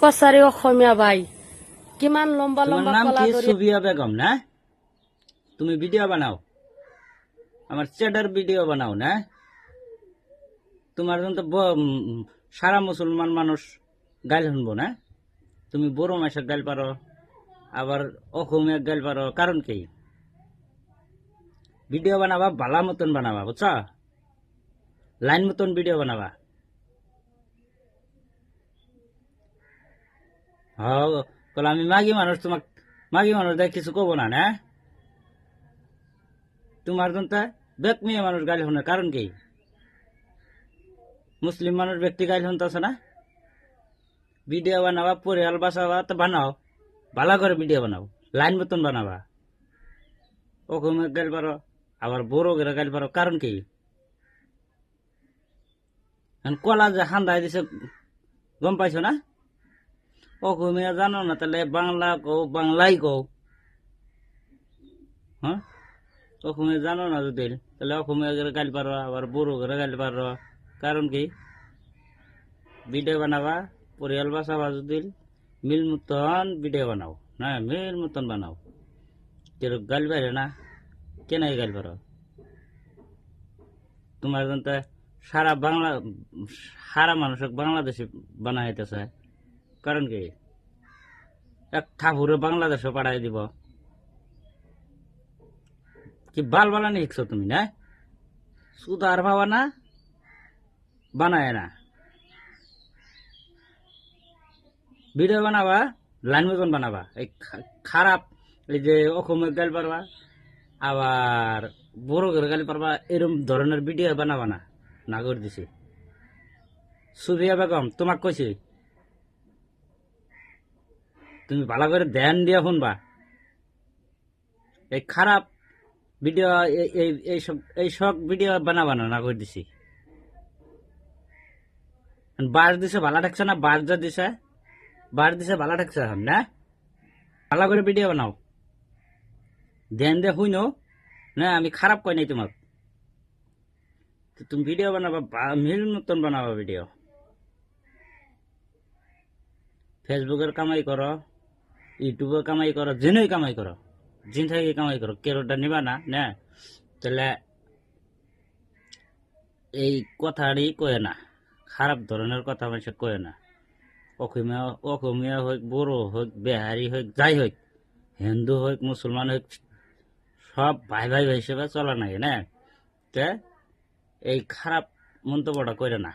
কছাৰী অসমীয়া ভাই কিমান লম্বা তোমার লম্বা নাম কলা কি? ধৰি সুবিয়া বেগম না? তুমি ভিডিও বানাও, আমার চ্যাটার ভিডিও বানাও না? তোমার জন্য তো সারা মুসলমান মানুষ গাইল শুনবো না? তুমি বড় মাসে গাইল পারো, আবার অসমীয়া গাইল পারো, কারণ কি? ভিডিও বানাবা বালা মতন বানাবা, বুঝছ? লাইন মতন ভিডিও বানাবা। কলে আমি মাগি মানুষ, তোমাক মাগি মানুষ দেখ কিছু কব না না? তোমার জন্য বেক মেয়ে মানুষ গাইল শুনে, কারণ কি? মুসলিম মানুষ ব্যক্তি গাইল শুনতেছে না? ভিডিও বানাবা, পরিয়াল বাঁচাবা, তো বানাও, ভালো করে ভিডিও বানাও, লাইন মতন বানাবা। অসমীয়া গাইল পারো, আবার বড় করে গাইল পারো, কারণ কি? কলা যে হান্দাই দিছে, গম পাইছো না? অসমীয়া জানো না, তাহলে বাংলা কও, বাংলাই কও। হ্যাঁ, অসমীয়া জানো না যদি, তাহলে অসমীয়া করে গাইল পারো, আবার বড় করে গাইল পারো, কারণ কি? ভিডিও বানাবা, পরিয়াল বাঁচাবা, যদি মিল মতন ভিডিও বানাও না, মিল মতন বানাও। কেউ গাইল পারে না, কেন গাইল পারো? তোমার জন্য সারা বাংলা, সারা মানুষ বাংলাদেশে বানাইতেছে, কারণ কি? এক ঠাকুরে বাংলাদেশে পাঠাই দিব। কি বাল বানানি শিখছো তুমি না? সুদার ভাবা না, বানায় না। ভিডিও বানাবা, লাইন মতন বানাবা। এই খারাপ, এই যে অসমীয়া গাইল পারবা, আবার বড় করে গাইল পারবা, এরকম ধরনের ভিডিও বানাবা না, না করে দিছি। সুফিয়া বেগম, তোমাক কইছি, তুমি ভালো করে ধ্যান দিয়া শুনবা। এই খারাপ ভিডিও, এইসব ভিডিও বানাবা না, না করে দিছি। বাস দিছে ভালো ঠেকছে না? বাস যা দিছে, বাস দিছে ভালো ঠেকছে এখন না? ভালো করে ভিডিও বানাও, ধ্যান দিয়ে শুনো না, আমি খারাপ কই নাই তোমাক। তুমি ভিডিও বানাবা, মিল মতন বানাবা ভিডিও। ফেসবুকের কামাই করো, ইউটিউবের কামাই করো, জেনই কামাই করো, জিন থেকে কামাই করো, কেরোটা নিবা না না? তাহলে এই কথাটি কয়ে না, খারাপ ধরনের কথা মানুষ কয়ে না। অসমীয়া অসমীয়া হোক, বড়ো হোক, বিহারি হোক, যাই হোক, হিন্দু হোক, মুসলমান হোক, সব ভাই ভাই হিসেবে চলা নাই না? তে এই খারাপ মন্তব্যটা করে না।